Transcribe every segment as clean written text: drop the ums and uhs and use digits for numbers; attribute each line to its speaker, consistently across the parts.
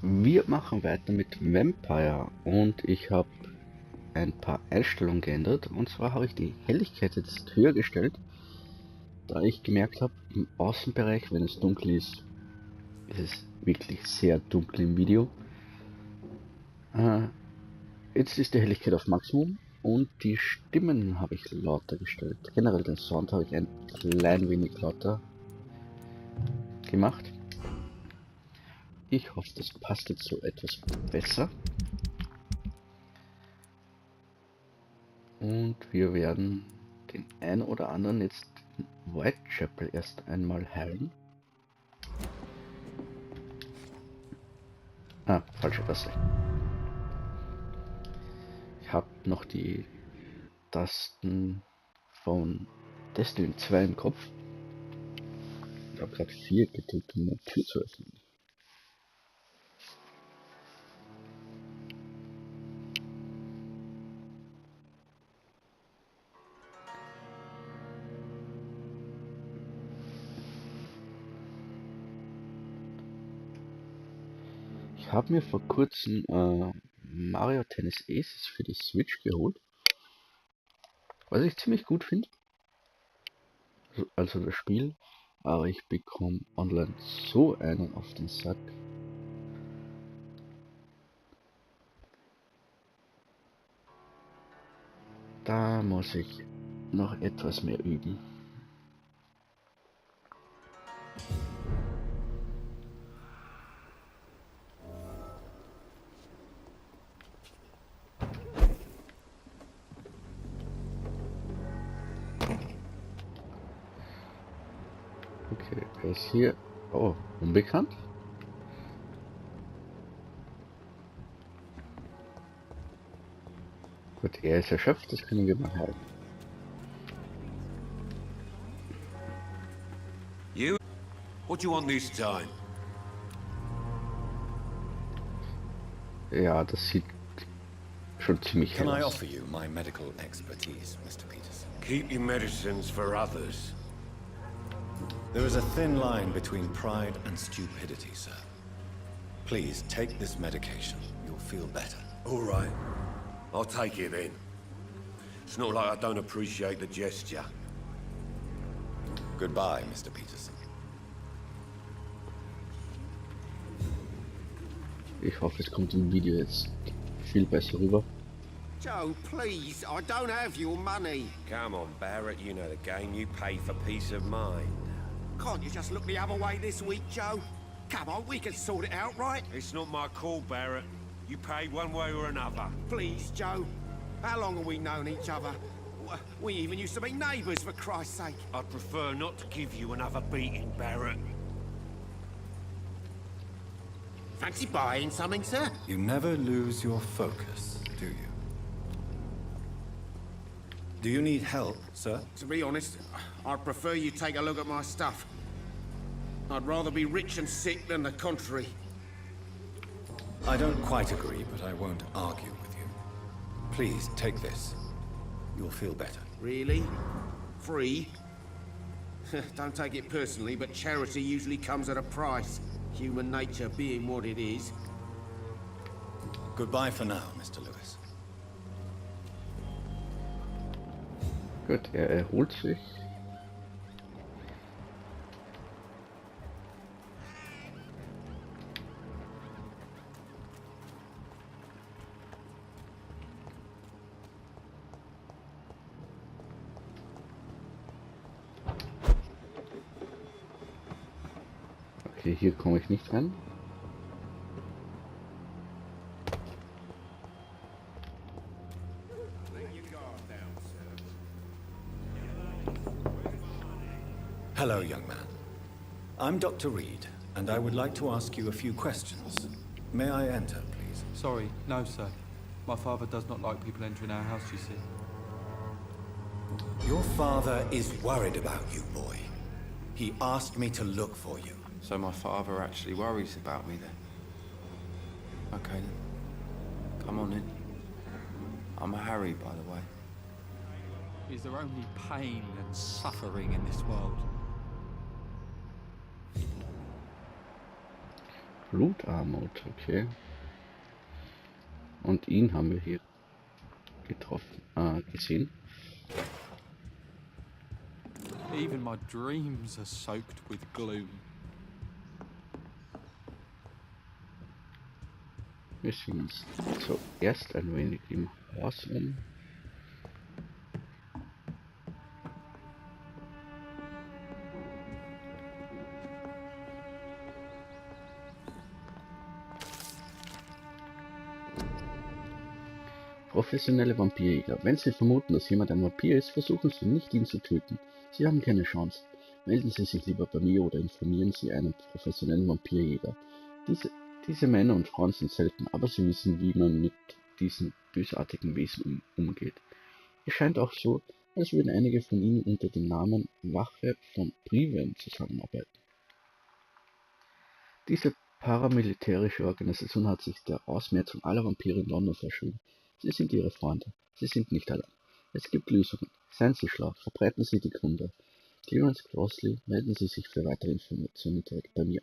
Speaker 1: Wir machen weiter mit Vampyr und ich habe ein paar Einstellungen geändert. Und zwar habe ich die Helligkeit jetzt höher gestellt, da ich gemerkt habe, im Außenbereich, wenn es dunkel ist, ist es wirklich sehr dunkel im Video. Jetzt ist die Helligkeit auf Maximum und die Stimmen habe ich lauter gestellt. Generell den Sound habe ich ein klein wenig lauter gemacht. Ich hoffe, das passt jetzt so etwas besser. Und wir werden den einen oder anderen jetzt in Whitechapel erst einmal heilen. Ah, falsche Taste. Ich habe noch die Tasten von Destiny 2 im Kopf. Ich habe gerade 4 gedrückt, um eine Tür zu öffnen. Ich habe mir vor kurzem Mario Tennis Aces für die Switch geholt, was ich ziemlich gut finde, also das Spiel, aber ich bekomme online so einen auf den Sack. Da muss ich noch etwas mehr üben. Okay, er ist hier. Oh, unbekannt? Gut, er ist erschöpft, das können wir mal halten.
Speaker 2: You? What do you want this time?
Speaker 1: Ja, das sieht schon ziemlich
Speaker 3: Can I
Speaker 1: aus.
Speaker 3: offer you my medical expertise, Mr. Peterson?
Speaker 2: Keep your medicines for others.
Speaker 3: There is a thin line between pride and stupidity, sir. Please take this medication. You'll feel better.
Speaker 2: All right. I'll take it then. It's not like I don't appreciate the gesture.
Speaker 3: Goodbye, Mr. Peterson.
Speaker 1: Ich hoffe, es kommt im Video jetzt viel besser rüber.
Speaker 4: Joe, please, I don't have your money.
Speaker 2: Come on, Barrett, you know the game. You pay for peace of mind.
Speaker 4: Can't you just look the other way this week, Joe? Come on, we can sort it out, right?
Speaker 2: It's not my call, Barrett. You pay one way or another.
Speaker 4: Please, Joe. How long have we known each other? We even used to be neighbours, for Christ's sake.
Speaker 2: I'd prefer not to give you another beating, Barrett.
Speaker 4: Fancy buying something, sir?
Speaker 3: You never lose your focus, do you? Do you need help, sir?
Speaker 4: To be honest, I'd prefer you take a look at my stuff. I'd rather be rich and sick than the contrary.
Speaker 3: I don't quite agree, but I won't argue with you. Please, take this. You'll feel better.
Speaker 4: Really? Free? Don't take it personally, but charity usually comes at a price. Human nature being what it is.
Speaker 3: Goodbye for now, Mr. Lewis.
Speaker 1: Gut, er erholt sich. Okay, hier komme ich nicht rein.
Speaker 3: Hello, young man. I'm Dr. Reed, and I would like to ask you a few questions. May I enter, please?
Speaker 5: Sorry, no, sir. My father does not like people entering our house, you see.
Speaker 3: Your father is worried about you, boy. He asked me to look for you.
Speaker 5: So my father actually worries about me then? Okay then. Come on in. I'm a Harry, by the way.
Speaker 6: Is there only pain and suffering in this world?
Speaker 1: Blutarmut, okay. Und ihn haben wir hier getroffen, gesehen.
Speaker 6: Even my dreams are soaked with gloom.
Speaker 1: Wir sehen uns zuerst ein wenig im Haus um. Professionelle Vampirjäger. Wenn Sie vermuten, dass jemand ein Vampir ist, versuchen Sie nicht, ihn zu töten. Sie haben keine Chance. Melden Sie sich lieber bei mir oder informieren Sie einen professionellen Vampirjäger. Diese Männer und Frauen sind selten, aber sie wissen, wie man mit diesen bösartigen Wesen umgeht. Es scheint auch so, als würden einige von ihnen unter dem Namen Wache von Priven zusammenarbeiten. Diese paramilitärische Organisation hat sich der Ausmerzung aller Vampire in London verschrieben. Sie sind Ihre Freunde. Sie sind nicht allein. Es gibt Lösungen. Seien Sie schlau. Verbreiten Sie die Kunde. Clarence Crossley, melden Sie sich für weitere Informationen direkt bei mir.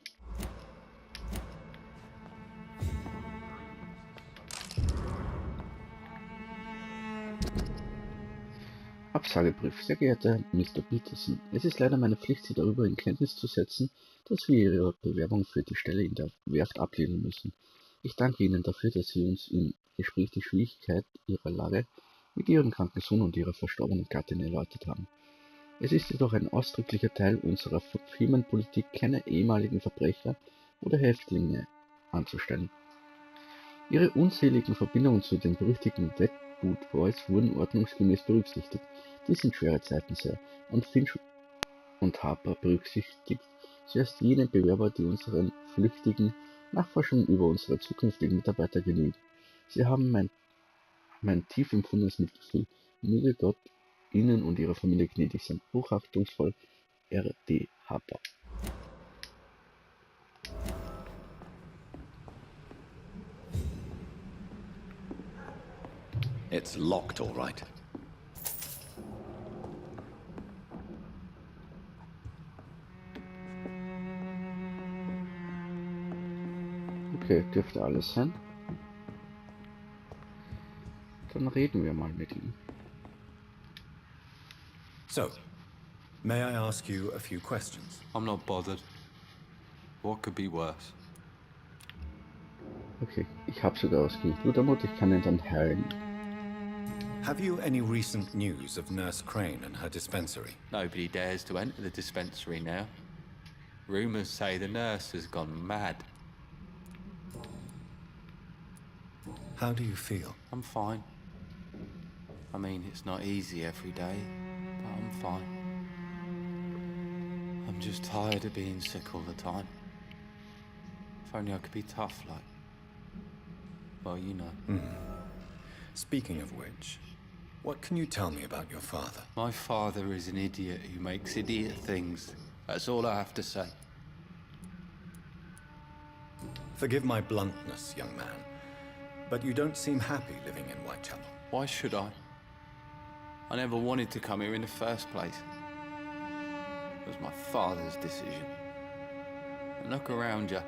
Speaker 1: Absagebrief. Sehr geehrter Mr. Peterson, es ist leider meine Pflicht, Sie darüber in Kenntnis zu setzen, dass wir Ihre Bewerbung für die Stelle in der Werft ablehnen müssen. Ich danke Ihnen dafür, dass Sie uns im Gespräch die Schwierigkeit Ihrer Lage mit Ihrem kranken Sohn und Ihrer verstorbenen Gattin erläutert haben. Es ist jedoch ein ausdrücklicher Teil unserer Firmenpolitik, keine ehemaligen Verbrecher oder Häftlinge anzustellen. Ihre unzähligen Verbindungen zu den berüchtigten Deadwood Boys wurden ordnungsgemäß berücksichtigt. Dies sind schwere Zeiten, Sir, und Finch und Harper berücksichtigt zuerst jene Bewerber, die unseren flüchtigen Nachforschungen über unsere zukünftigen Mitarbeiter genügen. Sie haben mein tief empfundenes Mitgefühl. Möge Gott Ihnen und Ihrer Familie gnädig sein. Hochachtungsvoll, R.D. Harper.
Speaker 3: It's locked, all right.
Speaker 1: Okay, dürfte alles sein. Dann reden wir mal mit ihm.
Speaker 3: So, may I ask you a few questions?
Speaker 6: I'm not bothered. What could be worse?
Speaker 1: Okay, ich habe sogar ausgewählt. Blutarmut, ich kann ihn dann heilen.
Speaker 3: Have you any recent news of Nurse Crane and her dispensary?
Speaker 6: Nobody dares to enter the dispensary now. Rumors say the nurse has gone mad.
Speaker 3: How do you feel?
Speaker 6: I'm fine. I mean, it's not easy every day, but I'm fine. I'm just tired of being sick all the time. If only I could be tough like... Well, you know.
Speaker 3: Speaking of which, what can you tell me about your father?
Speaker 6: My father is an idiot who makes idiot things. That's all I have to say.
Speaker 3: Forgive my bluntness, young man, but you don't seem happy living in Whitechapel.
Speaker 6: Why should I? I never wanted to come here in the first place. It was my father's decision. And look around you.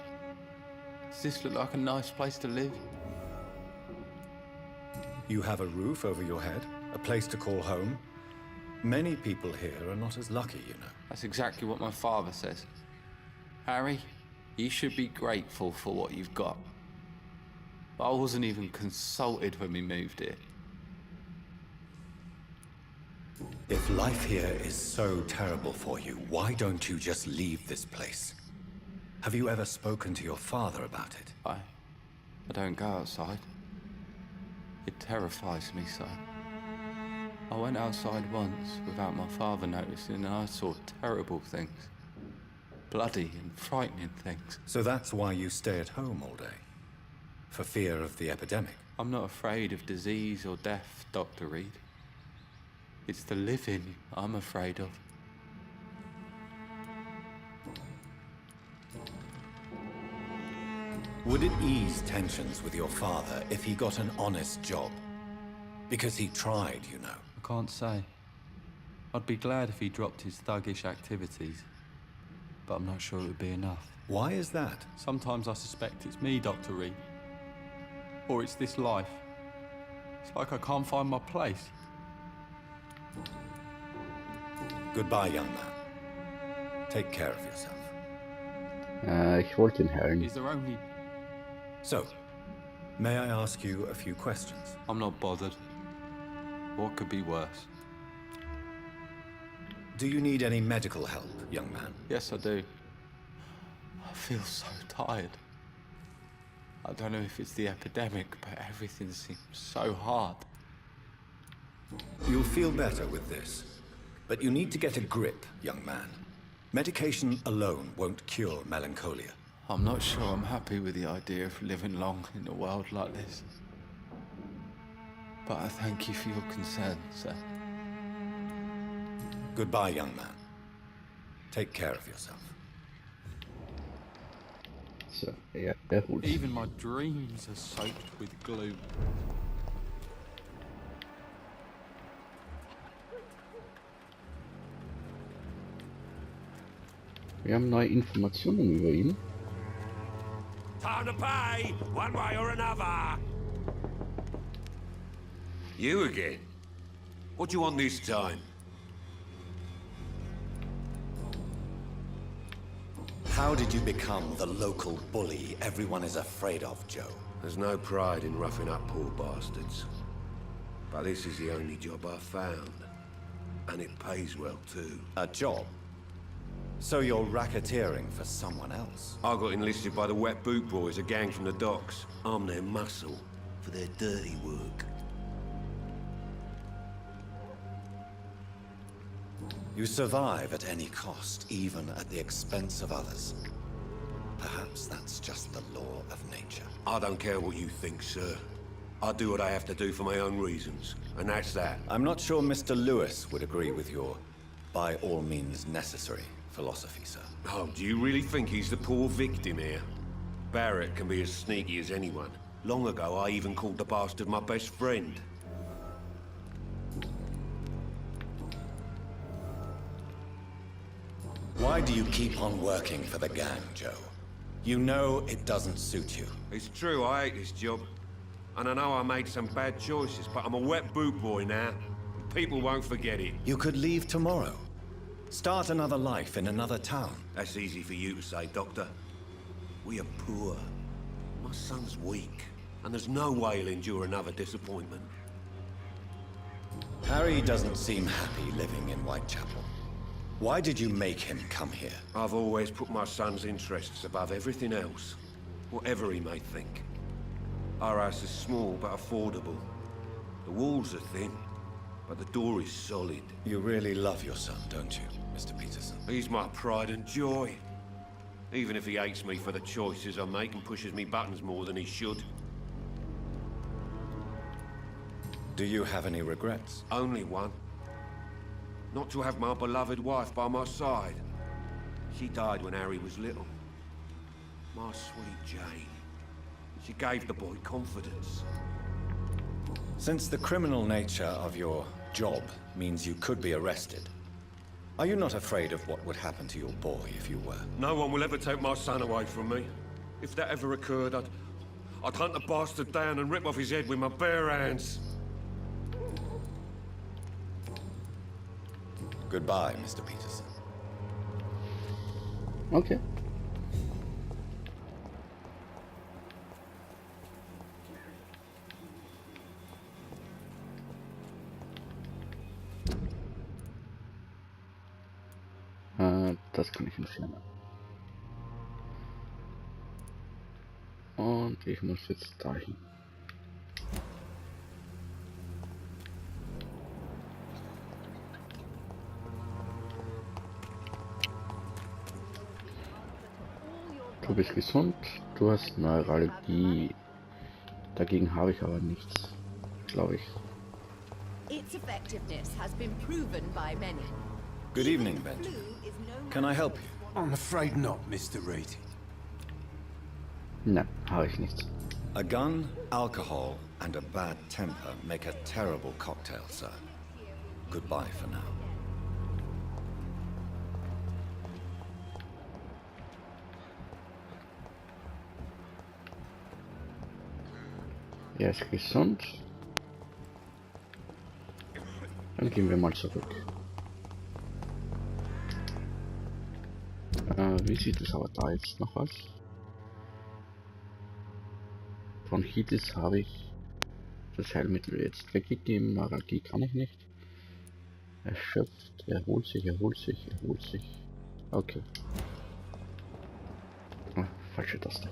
Speaker 6: Does this look like a nice place to live?
Speaker 3: You have a roof over your head, a place to call home. Many people here are not as lucky, you know.
Speaker 6: That's exactly what my father says. Harry, you should be grateful for what you've got. But I wasn't even consulted when we moved here.
Speaker 3: If life here is so terrible for you, why don't you just leave this place? Have you ever spoken to your father about it?
Speaker 6: I don't go outside. It terrifies me so. I went outside once without my father noticing and I saw terrible things. Bloody and frightening things.
Speaker 3: So that's why you stay at home all day? For fear of the epidemic?
Speaker 6: I'm not afraid of disease or death, Dr. Reed. It's the living I'm afraid of.
Speaker 3: Would it ease tensions with your father if he got an honest job? Because he tried, you know.
Speaker 6: I can't say. I'd be glad if he dropped his thuggish activities, but I'm not sure it would be enough.
Speaker 3: Why is that?
Speaker 6: Sometimes I suspect it's me, Dr. Reed. Or it's this life. It's like I can't find my place.
Speaker 3: Goodbye, young man. Take care of yourself.
Speaker 1: Ich wollte ihn heilen.
Speaker 6: Is there only...
Speaker 3: So, may I ask you a few questions?
Speaker 6: I'm not bothered. What could be worse?
Speaker 3: Do you need any medical help, young man?
Speaker 6: Yes, I do. I feel so tired. I don't know if it's the epidemic, but everything seems so hard.
Speaker 3: You'll feel better with this. But you need to get a grip, young man. Medication alone won't cure melancholia.
Speaker 6: I'm not sure I'm happy with the idea of living long in a world like this. But I thank you for your concern, sir.
Speaker 3: Goodbye, young man. Take care of yourself.
Speaker 1: So, ja, holt.
Speaker 6: Even my dreams are soaked with gloom.
Speaker 1: Wir haben neue Informationen über ihn.
Speaker 2: Time to pay, one way or another. You again? What do you want this time?
Speaker 3: How did you become the local bully everyone is afraid of, Joe?
Speaker 2: There's no pride in roughing up poor bastards. But this is the only job I've found. And it pays well too.
Speaker 3: A job? So you're racketeering for someone else?
Speaker 2: I got enlisted by the Wet Boot Boys, a gang from the docks. I'm their muscle for their dirty work.
Speaker 3: You survive at any cost, even at the expense of others. Perhaps that's just the law of nature.
Speaker 2: I don't care what you think, sir. I do what I have to do for my own reasons, and that's that.
Speaker 3: I'm not sure Mr. Lewis would agree with your by all means necessary philosophy, sir.
Speaker 2: Oh, do you really think he's the poor victim here? Barrett can be as sneaky as anyone. Long ago, I even called the bastard my best friend.
Speaker 3: Why do you keep on working for the gang, Joe? You know it doesn't suit you.
Speaker 2: It's true, I hate this job. And I know I made some bad choices, but I'm a wet boot boy now. People won't forget it.
Speaker 3: You could leave tomorrow. Start another life in another town.
Speaker 2: That's easy for you to say, Doctor. We are poor. My son's weak, and there's no way he'll endure another disappointment.
Speaker 3: Harry doesn't seem happy living in Whitechapel. Why did you make him come here?
Speaker 2: I've always put my son's interests above everything else, whatever he may think. Our house is small but affordable. The walls are thin, but the door is solid.
Speaker 3: You really love your son, don't you, Mr. Peterson?
Speaker 2: He's my pride and joy. Even if he hates me for the choices I make and pushes me buttons more than he should.
Speaker 3: Do you have any regrets?
Speaker 2: Only one. Not to have my beloved wife by my side. She died when Harry was little. My sweet Jane. She gave the boy confidence.
Speaker 3: Since the criminal nature of your job means you could be arrested, are you not afraid of what would happen to your boy if you were?
Speaker 2: No one will ever take my son away from me. If that ever occurred, I'd hunt the bastard down and rip off his head with my bare hands.
Speaker 3: Goodbye, Mr. Peterson.
Speaker 1: Okay. Das kann ich entfernen. Und ich muss jetzt dahin. Du bist gesund, du hast Neuralgie. Dagegen habe ich aber nichts, glaube ich.
Speaker 7: Its effectiveness has been proven by many.
Speaker 3: Good evening, Benjamin. Can I help you?
Speaker 4: I'm afraid not, Mr. Reed.
Speaker 1: Nein, habe ich nichts.
Speaker 3: A gun, alcohol, and a bad temper make a terrible cocktail, sir. Goodbye for now.
Speaker 1: Er ist gesund. Dann gehen wir mal zurück. Wie sieht es aber da jetzt noch aus? Bronchitis habe ich das Heilmittel jetzt weggegeben. Neuralgie kann ich nicht. Erschöpft, erholt sich. Okay. Ah, falsche Taste.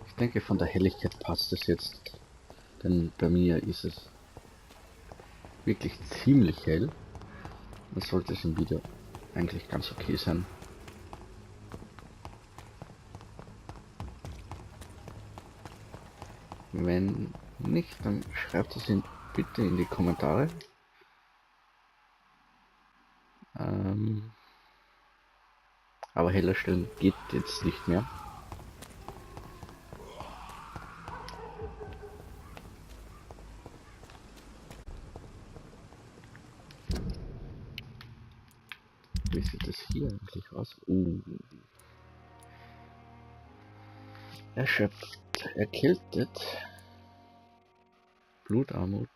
Speaker 1: Ich denke, von der Helligkeit passt es jetzt, denn bei mir ist es wirklich ziemlich hell. Das sollte es im Video eigentlich ganz okay sein. Wenn nicht, dann schreibt es bitte in die Kommentare. Aber heller stellen geht jetzt nicht mehr. Wie sieht es hier eigentlich aus? Erschöpft, erkältet, Blutarmut,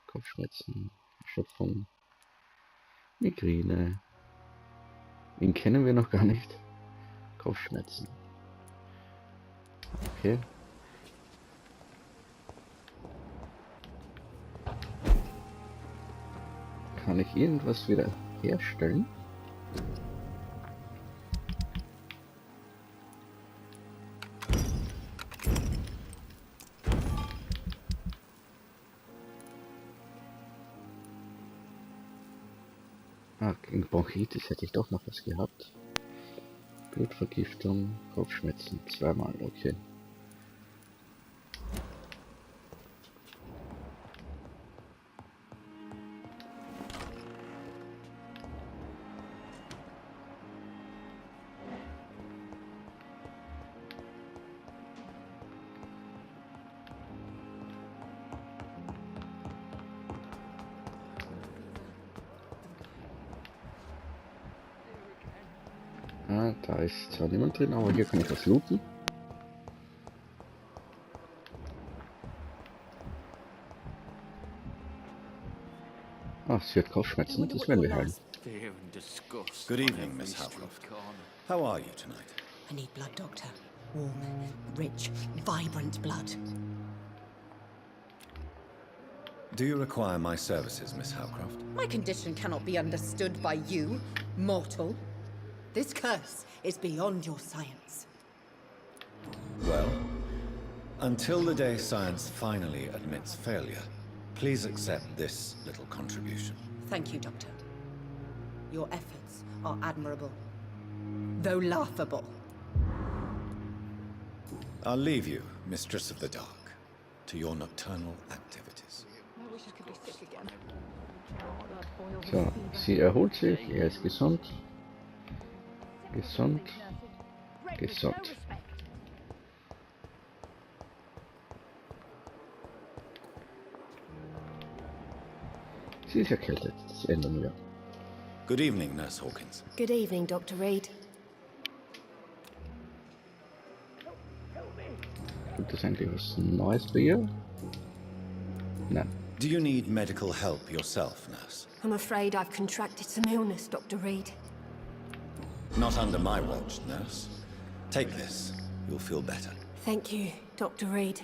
Speaker 1: Kopfschmerzen, Erschöpfung, Migräne. Den kennen wir noch gar nicht. Kopfschmerzen. Okay. Kann ich irgendwas wieder herstellen? Gegen Bronchitis hätte ich doch noch was gehabt. Blutvergiftung, Kopfschmerzen, zweimal, okay. Da ist zwar niemand drin, aber hier kann ich was looten. Ah, sie hat Kopfschmerzen, das werden wir heilen.
Speaker 3: Good evening, Miss Howcroft. How are you tonight?
Speaker 7: I need blood, Doctor. Warm, rich, vibrant blood.
Speaker 3: Do you require my services, Miss Howcroft?
Speaker 7: My condition cannot be understood by you, mortal. This curse is beyond your science.
Speaker 3: Well, until the day science finally admits failure, please accept this little contribution.
Speaker 7: Thank you, Doctor. Your efforts are admirable, though laughable.
Speaker 3: I'll leave you, Mistress of the Dark, to your nocturnal activities.
Speaker 1: So, sie erholt sich, er ist gesund. Gesund. Sie ist erkältet, das ändern wir.
Speaker 3: Good evening, Nurse Hawkins.
Speaker 8: Good evening, Dr. Reed.
Speaker 1: Gibt es eigentlich was Neues bei ihr? Nein.
Speaker 3: Do you need medical help yourself, Nurse?
Speaker 8: I'm afraid I've contracted some illness, Dr. Reed.
Speaker 3: Not under my watch, Nurse. Take this. You'll feel better.
Speaker 8: Thank you, Dr. Reed.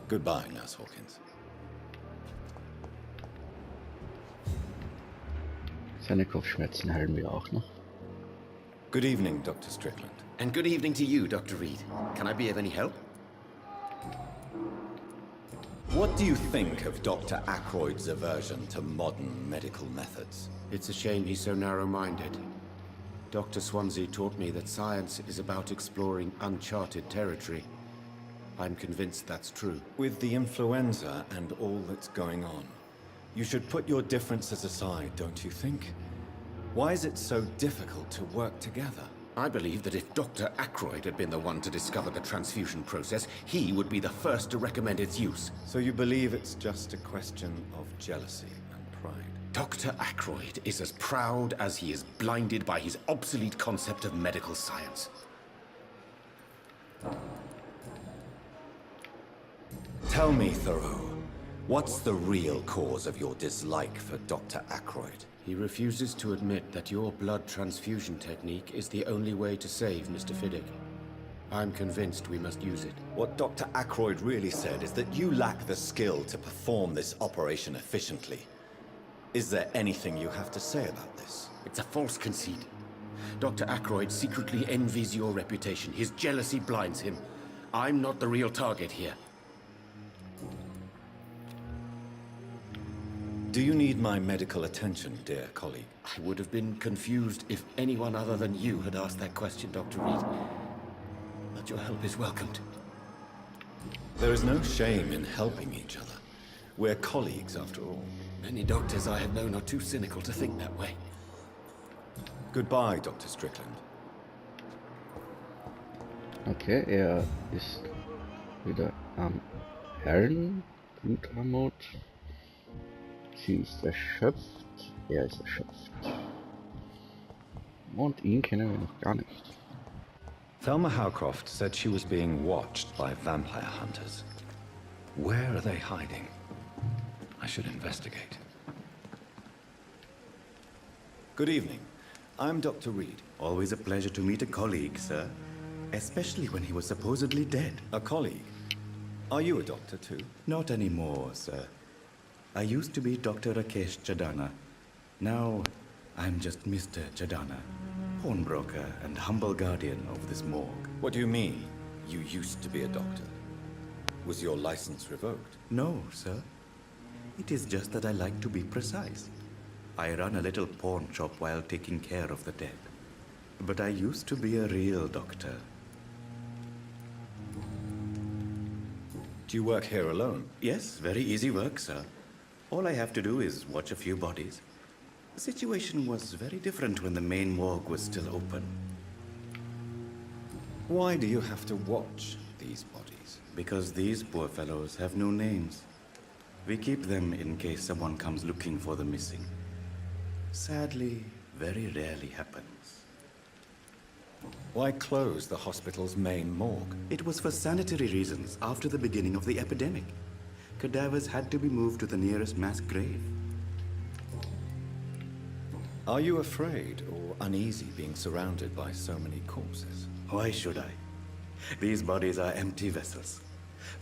Speaker 3: Goodbye, Nurse Hawkins.
Speaker 1: Seine Kopfschmerzen heilen wir auch noch.
Speaker 3: Good evening, Dr. Strickland.
Speaker 4: And good evening to you, Dr. Reed. Can I be of any help?
Speaker 3: What do you think of Dr. Ackroyd's aversion to modern medical methods?
Speaker 4: It's a shame he's so narrow-minded. Dr. Swansea taught me that science is about exploring uncharted territory. I'm convinced that's true.
Speaker 3: With the influenza and all that's going on, you should put your differences aside, don't you think? Why is it so difficult to work together?
Speaker 4: I believe that if Dr. Ackroyd had been the one to discover the transfusion process, he would be the first to recommend its use.
Speaker 3: So you believe it's just a question of jealousy and pride?
Speaker 4: Dr. Ackroyd is as proud as he is blinded by his obsolete concept of medical science.
Speaker 3: Tell me, Thoreau, what's the real cause of your dislike for Dr. Ackroyd?
Speaker 4: He refuses to admit that your blood transfusion technique is the only way to save Mr. Fiddick. I'm convinced we must use it.
Speaker 3: What Dr. Ackroyd really said is that you lack the skill to perform this operation efficiently. Is there anything you have to say about this?
Speaker 4: It's a false conceit. Dr. Ackroyd secretly envies your reputation. His jealousy blinds him. I'm not the real target here.
Speaker 3: Do you need my medical attention, dear colleague?
Speaker 4: I would have been confused if anyone other than you had asked that question, Dr. Reed. But your help is welcomed.
Speaker 3: There is no shame in helping each other. We're colleagues, after all.
Speaker 4: Many doctors I have known are too cynical to think that way.
Speaker 3: Goodbye, Dr. Strickland.
Speaker 1: Okay, er ist wieder am Heilen, Blutarmut. Sie ist erschöpft, er ist erschöpft. Und ihn kennen wir noch gar nicht.
Speaker 3: Thelma Howcroft said she was being watched by vampire hunters. Where are they hiding? I should investigate. Good evening. I'm Dr. Reed.
Speaker 9: Always a pleasure to meet a colleague, sir. Especially when he was supposedly dead.
Speaker 3: A colleague? Are you a doctor too?
Speaker 9: Not anymore, sir. I used to be Dr. Rakesh Chadana. Now, I'm just Mr. Chadana, pawnbroker and humble guardian of this morgue.
Speaker 3: What do you mean, you used to be a doctor? Was your license revoked?
Speaker 9: No, sir. It is just that I like to be precise. I run a little pawn shop while taking care of the dead. But I used to be a real doctor.
Speaker 3: Do you work here alone?
Speaker 9: Yes, very easy work, sir. All I have to do is watch a few bodies. The situation was very different when the main morgue was still open.
Speaker 3: Why do you have to watch these bodies?
Speaker 9: Because these poor fellows have no names. We keep them in case someone comes looking for the missing. Sadly, very rarely happens.
Speaker 3: Why close the hospital's main morgue?
Speaker 9: It was for sanitary reasons after the beginning of the epidemic. Cadavers had to be moved to the nearest mass grave.
Speaker 3: Are you afraid or uneasy being surrounded by so many corpses?
Speaker 9: Why should I? These bodies are empty vessels.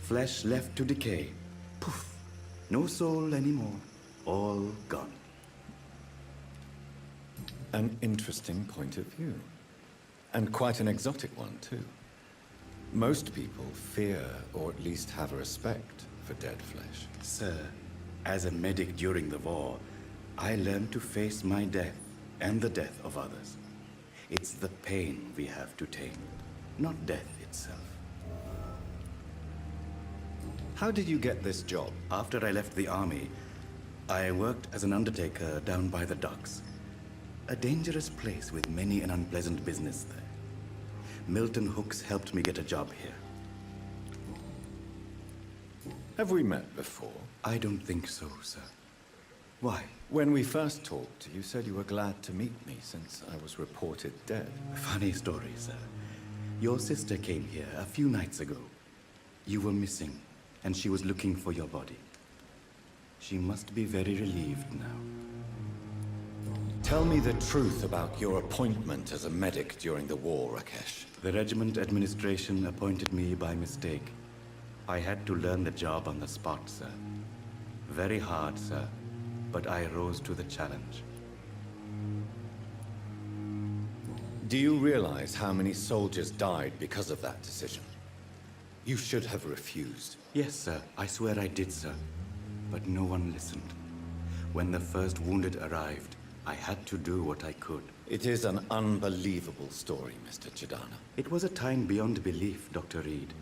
Speaker 9: Flesh left to decay. Poof. No soul anymore. All gone.
Speaker 3: An interesting point of view. And quite an exotic one, too. Most people fear, or at least have a respect, for dead flesh.
Speaker 9: Sir, as a medic during the war, I learned to face my death and the death of others. It's the pain we have to tame, not death itself.
Speaker 3: How did you get this job?
Speaker 9: After I left the army, I worked as an undertaker down by the docks. A dangerous place with many an unpleasant business there. Milton Hooks helped me get a job here.
Speaker 3: Have we met before?
Speaker 9: I don't think so, sir. Why?
Speaker 3: When we first talked, you said you were glad to meet me since I was reported dead.
Speaker 9: Funny story, sir. Your sister came here a few nights ago. You were missing, and she was looking for your body. She must be very relieved now.
Speaker 3: Tell me the truth about your appointment as a medic during the war, Rakesh.
Speaker 9: The regiment administration appointed me by mistake. I had to learn the job on the spot, sir. Very hard, sir, but I rose to the challenge.
Speaker 3: Do you realize how many soldiers died because of that decision? You should have refused.
Speaker 9: Yes, sir. I swear I did, sir. But no one listened. When the first wounded arrived, I had to do what I could.
Speaker 3: It is an unbelievable story, Mr. Chadana.
Speaker 9: It was a time beyond belief, Dr. Reed.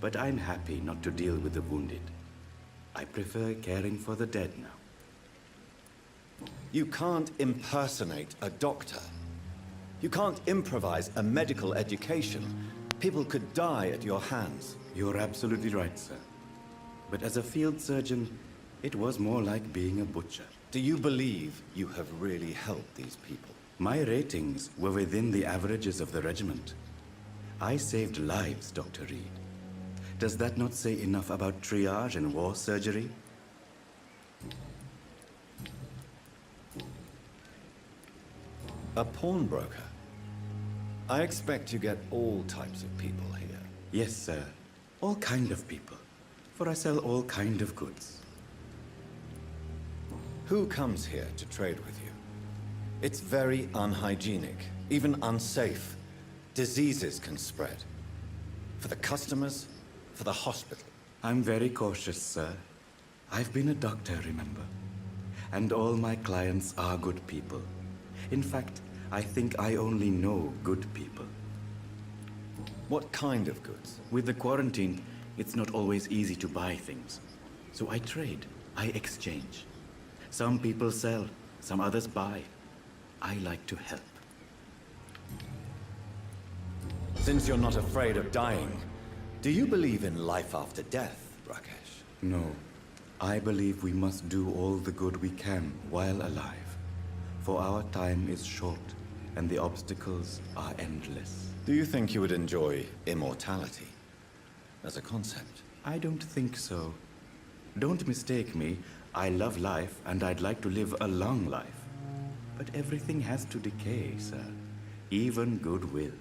Speaker 9: But I'm happy not to deal with the wounded. I prefer caring for the dead now.
Speaker 3: You can't impersonate a doctor. You can't improvise a medical education. People could die at your hands.
Speaker 9: You're absolutely right, sir. But as a field surgeon, it was more like being a butcher.
Speaker 3: Do you believe you have really helped these people?
Speaker 9: My ratings were within the averages of the regiment. I saved lives, Dr. Reed. Does that not say enough about triage and war surgery?
Speaker 3: A pawnbroker? I expect you get all types of people here.
Speaker 9: Yes, sir. All kind of people. For I sell all kind of goods.
Speaker 3: Who comes here to trade with you? It's very unhygienic, even unsafe. Diseases can spread. For the customers, for the hospital.
Speaker 9: I'm very cautious, sir. I've been a doctor, remember? And all my clients are good people. In fact, I think I only know good people.
Speaker 3: What kind of goods?
Speaker 9: With the quarantine, it's not always easy to buy things. So I trade, I exchange. Some people sell, some others buy. I like to help.
Speaker 3: Since you're not afraid of dying, do you believe in life after death, Rakesh?
Speaker 9: No. I believe we must do all the good we can while alive. For our time is short, and the obstacles are endless.
Speaker 3: Do you think you would enjoy immortality as a concept?
Speaker 9: I don't think so. Don't mistake me. I love life, and I'd like to live a long life. But everything has to decay, sir. Even goodwill.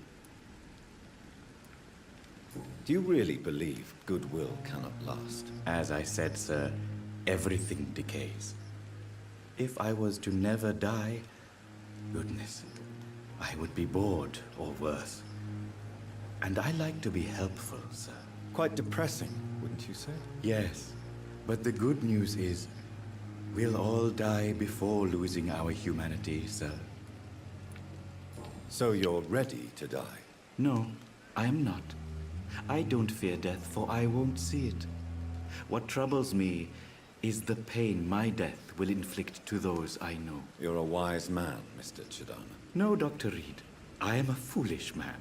Speaker 3: Do you really believe goodwill cannot last?
Speaker 9: As I said, sir, everything decays. If I was to never die, goodness, I would be bored or worse. And I like to be helpful, sir.
Speaker 3: Quite depressing, wouldn't you say?
Speaker 9: Yes, but the good news is, we'll all die before losing our humanity, sir.
Speaker 3: So you're ready to die?
Speaker 9: No, I am not. I don't fear death, for I won't see it. What troubles me is the pain my death will inflict to those I know.
Speaker 3: You're a wise man, Mr. Chidana.
Speaker 9: No, Dr. Reed. I am a foolish man.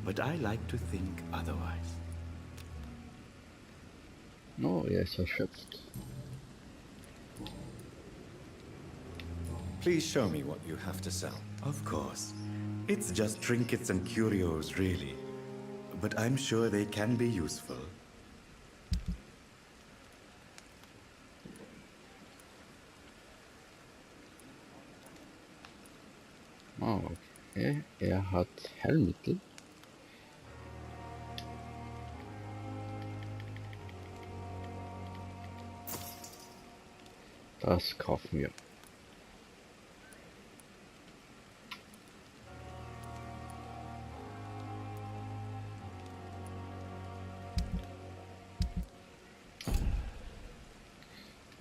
Speaker 9: But I like to think otherwise.
Speaker 1: No, er ist erschöpft.
Speaker 3: Please show me what you have to sell.
Speaker 9: Of course. It's just trinkets and curios, really. But I'm sure they can be useful.
Speaker 1: Oh, okay. Hat Heilmittel. Das kaufen wir.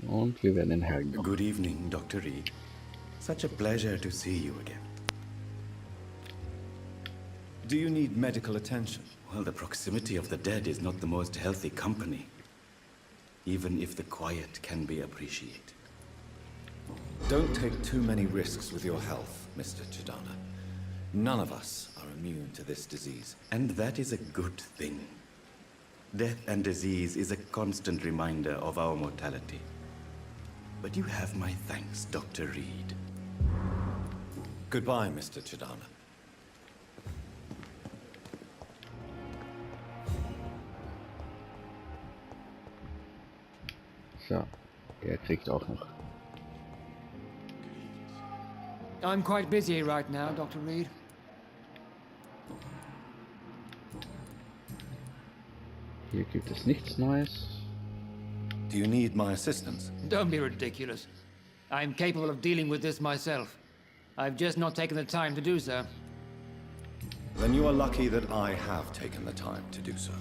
Speaker 1: Und wir werden den Herrn.
Speaker 9: Good evening, Dr. Reed. Such a pleasure to see you again.
Speaker 3: Do you need medical attention?
Speaker 9: Well, the proximity of the dead is not the most healthy company. Even if the quiet can be appreciated.
Speaker 3: Don't take too many risks with your health, Mr. Chidana. None of us are immune to this disease.
Speaker 9: And that is a good thing. Death and disease is a constant reminder of our mortality. But you have my thanks, Dr. Reed.
Speaker 3: Goodbye, Mr. Chidana.
Speaker 1: So, kriegt auch noch.
Speaker 10: I'm quite busy right now, Dr. Reed.
Speaker 1: Hier gibt es nichts Neues.
Speaker 3: Do you need my assistance?
Speaker 10: Don't be ridiculous. I'm capable of dealing with this myself. I've just not taken the time to do so.
Speaker 3: Then you are lucky that I have taken the time to do so.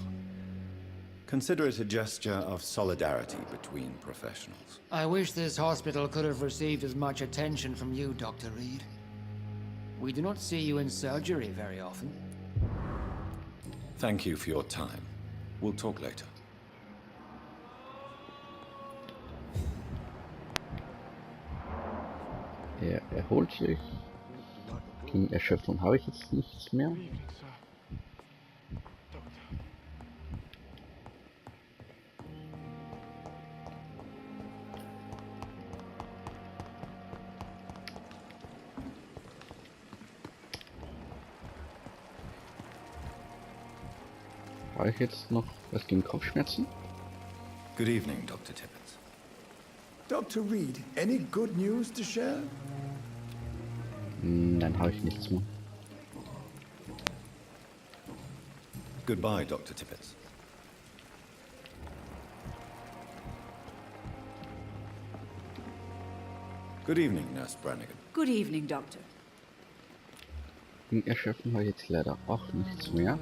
Speaker 3: Consider it a gesture of solidarity between professionals.
Speaker 10: I wish this hospital could have received as much attention from you, Dr. Reed. We do not see you in surgery very often.
Speaker 3: Thank you for your time. We'll talk later.
Speaker 1: Er erholt sich. Gegen Erschöpfung habe ich jetzt nichts mehr. Habe ich jetzt noch was gegen Kopfschmerzen?
Speaker 3: Good evening, Dr. Tippett.
Speaker 11: Dr. Reed, any good news to share?
Speaker 1: Nein, habe ich nichts mehr.
Speaker 3: Goodbye, Dr. Tippett. Good evening, Nurse Brannigan.
Speaker 12: Good evening, Doctor.
Speaker 1: Gegen Erschöpfung habe ich jetzt leider auch nichts mehr.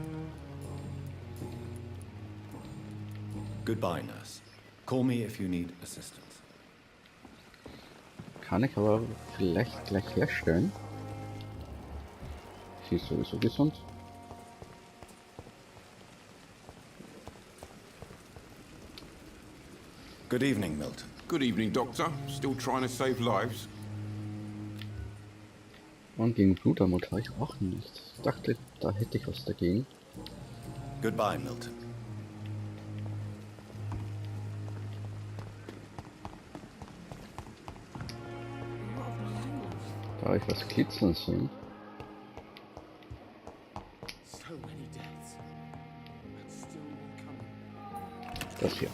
Speaker 3: Goodbye, Nurse. Call me if you need assistance.
Speaker 1: Kann ich aber vielleicht gleich herstellen. Sie ist sowieso gesund.
Speaker 3: Good evening, Milton.
Speaker 2: Good evening, Doctor. Still trying to save lives?
Speaker 1: Und gegen Blutarmut habe ich auch nichts. Ich dachte, da hätte ich was dagegen.
Speaker 3: Goodbye, Milton.
Speaker 1: Da habe ich was glitzern sehen. Das hier.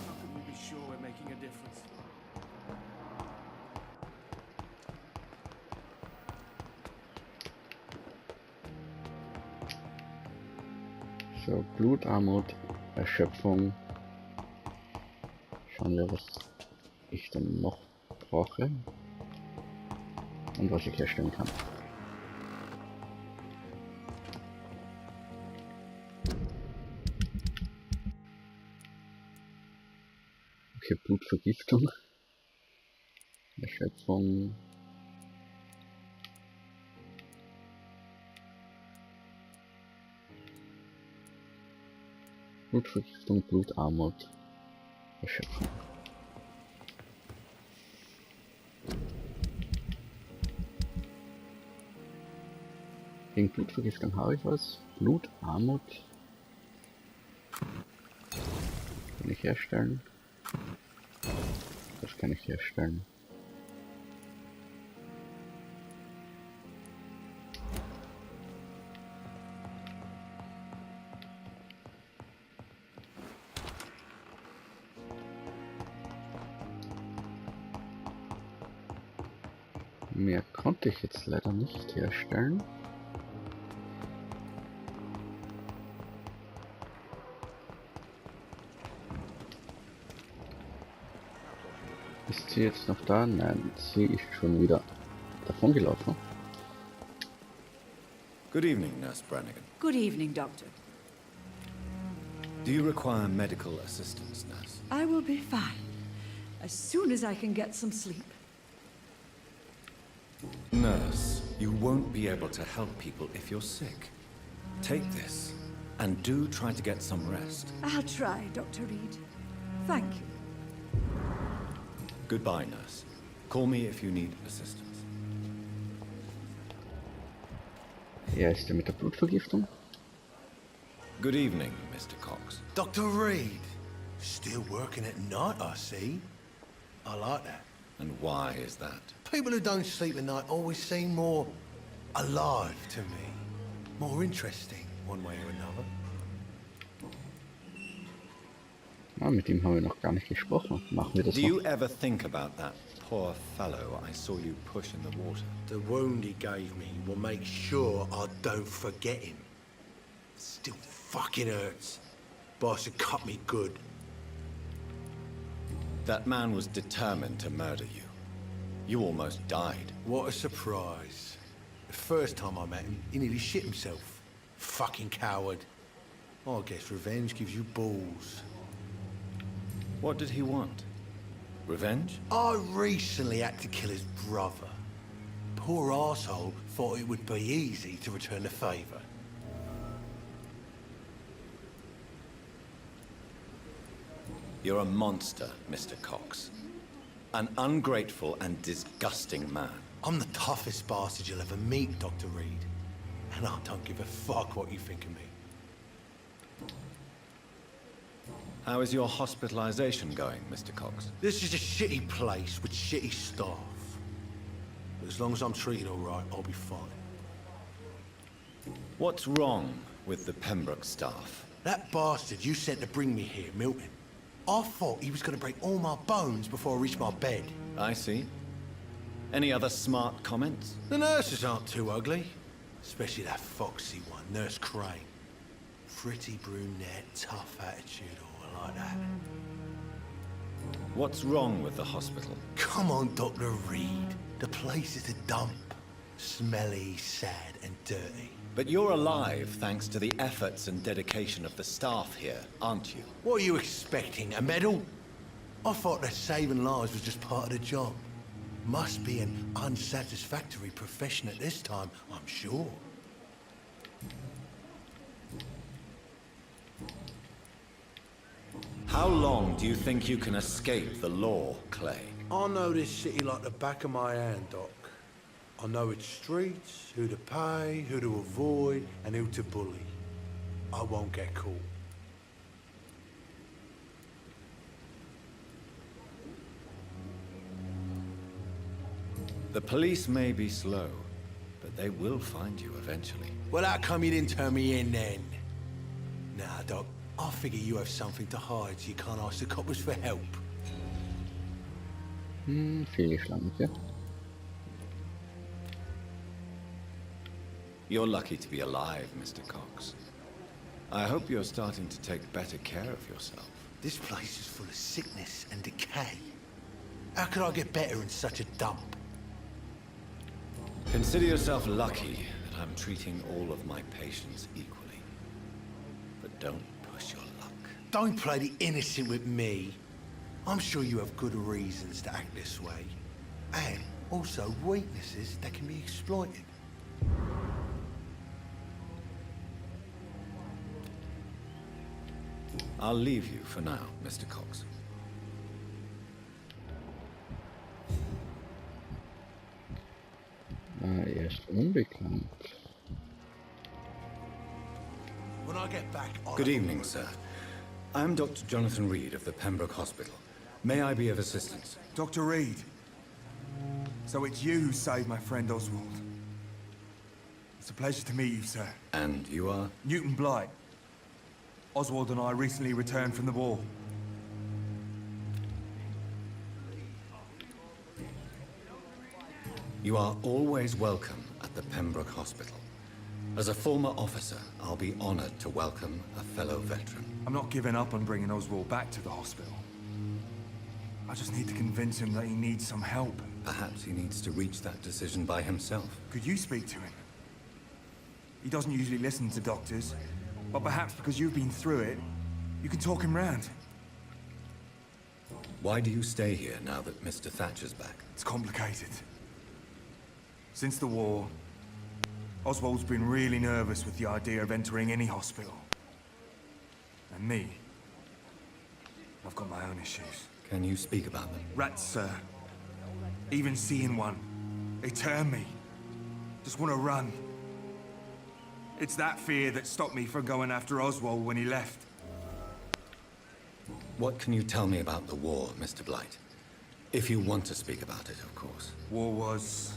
Speaker 1: So, Blutarmut, Erschöpfung. Schauen wir, was ich dann noch brauche. Und was ich herstellen kann. Okay, Blutvergiftung. Erschöpfung. Blutvergiftung, Blutarmut, Erschöpfung. Gegen Blutvergiftung habe ich was. Blutarmut. Kann ich herstellen. Das kann ich herstellen. Mehr konnte ich jetzt leider nicht herstellen. Ist sie jetzt noch da? Nein, sie ist schon wieder davon gelaufen.
Speaker 3: Good evening, Nurse Brannigan.
Speaker 12: Good evening, Doctor.
Speaker 3: Do you require medical assistance, Nurse?
Speaker 12: I will be fine. As soon as I can get some sleep.
Speaker 3: Nurse, you won't be able to help people if you're sick. Take this, and do try to get some rest.
Speaker 12: I'll try, Dr. Reed. Thank you.
Speaker 3: Goodbye, Nurse. Call me if you need assistance.
Speaker 1: Er ist ja mit der Blutvergiftung.
Speaker 3: Good evening, Mr. Cox.
Speaker 11: Dr. Reed, still working at night, I see. I like that.
Speaker 3: And why is that?
Speaker 11: People who don't sleep at night always seem more alive to me. More interesting, one way or another.
Speaker 1: Ah, mit ihm haben wir noch gar nicht gesprochen. Machen wir das
Speaker 3: Do
Speaker 1: noch?
Speaker 3: you ever think about that poor fellow I saw you push in the water?
Speaker 11: The wound he gave me will make sure I don't forget him. Still fucking hurts. Boss had cut me good.
Speaker 3: That man was determined to murder you. You almost died.
Speaker 11: What a surprise. The first time I met him, he nearly shit himself. Fucking coward. I guess revenge gives you balls.
Speaker 3: What did he want? Revenge?
Speaker 11: I recently had to kill his brother. Poor arsehole thought it would be easy to return the favor.
Speaker 3: You're a monster, Mr. Cox. An ungrateful and disgusting man.
Speaker 11: I'm the toughest bastard you'll ever meet, Dr. Reed. And I don't give a fuck what you think of me.
Speaker 3: How is your hospitalization going, Mr. Cox?
Speaker 11: This is a shitty place with shitty staff. But as long as I'm treated all right, I'll be fine.
Speaker 3: What's wrong with the Pembroke staff?
Speaker 11: That bastard you sent to bring me here, Milton. I thought he was going to break all my bones before I reached my bed.
Speaker 3: I see. Any other smart comments?
Speaker 11: The nurses aren't too ugly. Especially that foxy one, Nurse Crane. Pretty brunette, tough attitude, all like that.
Speaker 3: What's wrong with the hospital?
Speaker 11: Come on, Dr. Reed. The place is a dump. Smelly, sad, and dirty.
Speaker 3: But you're alive thanks to the efforts and dedication of the staff here, aren't you?
Speaker 11: What are you expecting, a medal? I thought that saving lives was just part of the job. Must be an unsatisfactory profession at this time, I'm sure.
Speaker 3: How long do you think you can escape the law, Clay?
Speaker 11: I know this city like the back of my hand, Doc. I know its streets, who to pay, who to avoid, and who to bully. I won't get caught.
Speaker 3: The police may be slow, but they will find you eventually.
Speaker 11: Well, how come you didn't turn me in then? Nah, Doc. I figure you have something to hide so you can't ask the coppers for help.
Speaker 1: Fehlgeschlagen,
Speaker 3: You're lucky to be alive, Mr. Cox. I hope you're starting to take better care of yourself.
Speaker 11: This place is full of sickness and decay. How could I get better in such a dump?
Speaker 3: Consider yourself lucky that I'm treating all of my patients equally. But don't push your luck.
Speaker 11: Don't play the innocent with me. I'm sure you have good reasons to act this way. And also weaknesses that can be exploited.
Speaker 3: I'll leave you for now, Mr. Cox.
Speaker 1: Er ist unbekannt.
Speaker 11: When I get back,
Speaker 3: Good evening, sir. I'm Dr. Jonathan Reed of the Pembroke Hospital. May I be of assistance?
Speaker 13: Dr. Reed. So it's you who saved my friend Oswald. It's a pleasure to meet you, sir.
Speaker 3: And you are?
Speaker 13: Newton Blight. Oswald and I recently returned from the war.
Speaker 3: You are always welcome at the Pembroke Hospital. As a former officer, I'll be honored to welcome a fellow veteran.
Speaker 13: I'm not giving up on bringing Oswald back to the hospital. I just need to convince him that he needs some help.
Speaker 3: Perhaps he needs to reach that decision by himself.
Speaker 13: Could you speak to him? He doesn't usually listen to doctors, but perhaps because you've been through it, you can talk him round.
Speaker 3: Why do you stay here now that Mr. Thatcher's back?
Speaker 13: It's complicated. Since the war, Oswald's been really nervous with the idea of entering any hospital. And me, I've got my own issues.
Speaker 3: Can you speak about them?
Speaker 13: Rats, sir. Even seeing one, they turn me. Just want to run. It's that fear that stopped me from going after Oswald when he left.
Speaker 3: What can you tell me about the war, Mr. Blight? If you want to speak about it, of course.
Speaker 13: War was...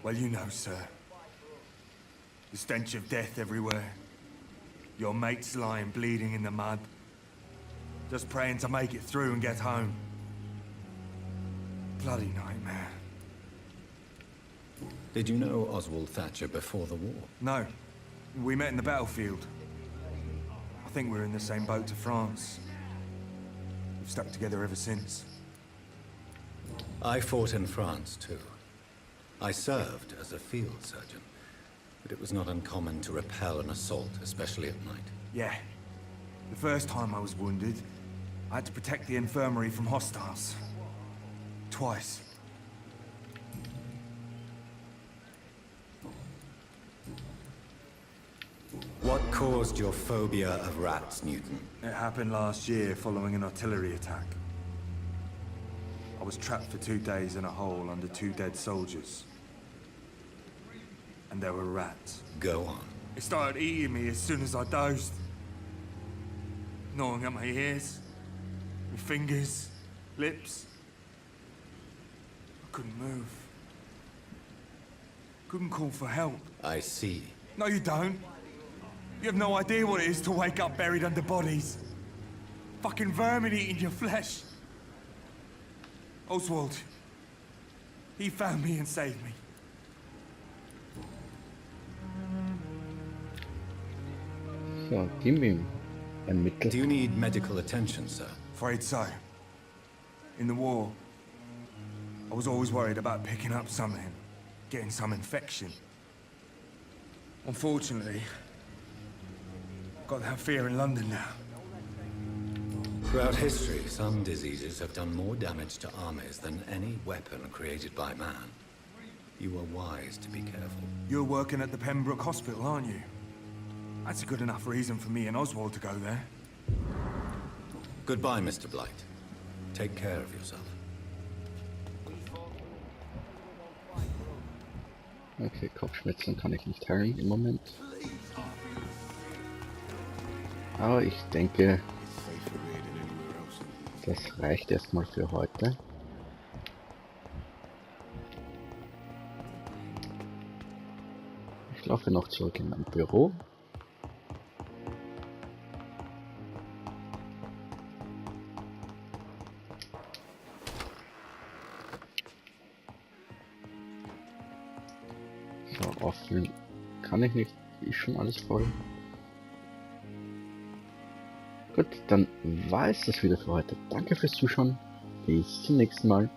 Speaker 13: well, you know, sir. The stench of death everywhere. Your mates lying bleeding in the mud. Just praying to make it through and get home. Bloody nightmare.
Speaker 3: Did you know Oswald Thatcher before the war?
Speaker 13: No. We met in the battlefield. I think we're in the same boat to France. We've stuck together ever since.
Speaker 3: I fought in France, too. I served as a field surgeon, but it was not uncommon to repel an assault, especially at night.
Speaker 13: Yeah. The first time I was wounded, I had to protect the infirmary from hostiles. Twice.
Speaker 3: What caused your phobia of rats, Newton?
Speaker 13: It happened last year following an artillery attack. I was trapped for 2 days in a hole under 2 dead soldiers. and there were rats.
Speaker 3: Go on.
Speaker 13: It started eating me as soon as I dozed. Gnawing at my ears, my fingers, lips. I couldn't move. Couldn't call for help.
Speaker 3: I see.
Speaker 13: No, you don't. You have no idea what it is to wake up buried under bodies. Fucking vermin eating your flesh. Oswald. He found me and saved me.
Speaker 1: So, gib ihm ein Mittel.
Speaker 3: Do you need medical attention, sir?
Speaker 13: Afraid so. In the war, I was always worried about picking up something, getting some infection. Unfortunately, I've got that fear in London now.
Speaker 3: Throughout history, some diseases have done more damage to armies than any weapon created by man. You are wise to be careful.
Speaker 13: You're working at the Pembroke Hospital, aren't you? That's a good enough reason for me and Oswald to go there.
Speaker 3: Goodbye, Mr. Blight. Take care of yourself.
Speaker 1: Okay, Kopfschmerzen kann ich nicht heilen im Moment. Aber ich denke, das reicht erstmal für heute. Ich laufe noch zurück in mein Büro. So, auffüllen kann ich nicht, ist schon alles voll. Gut, dann war es das wieder für heute. Danke fürs Zuschauen. Bis zum nächsten Mal.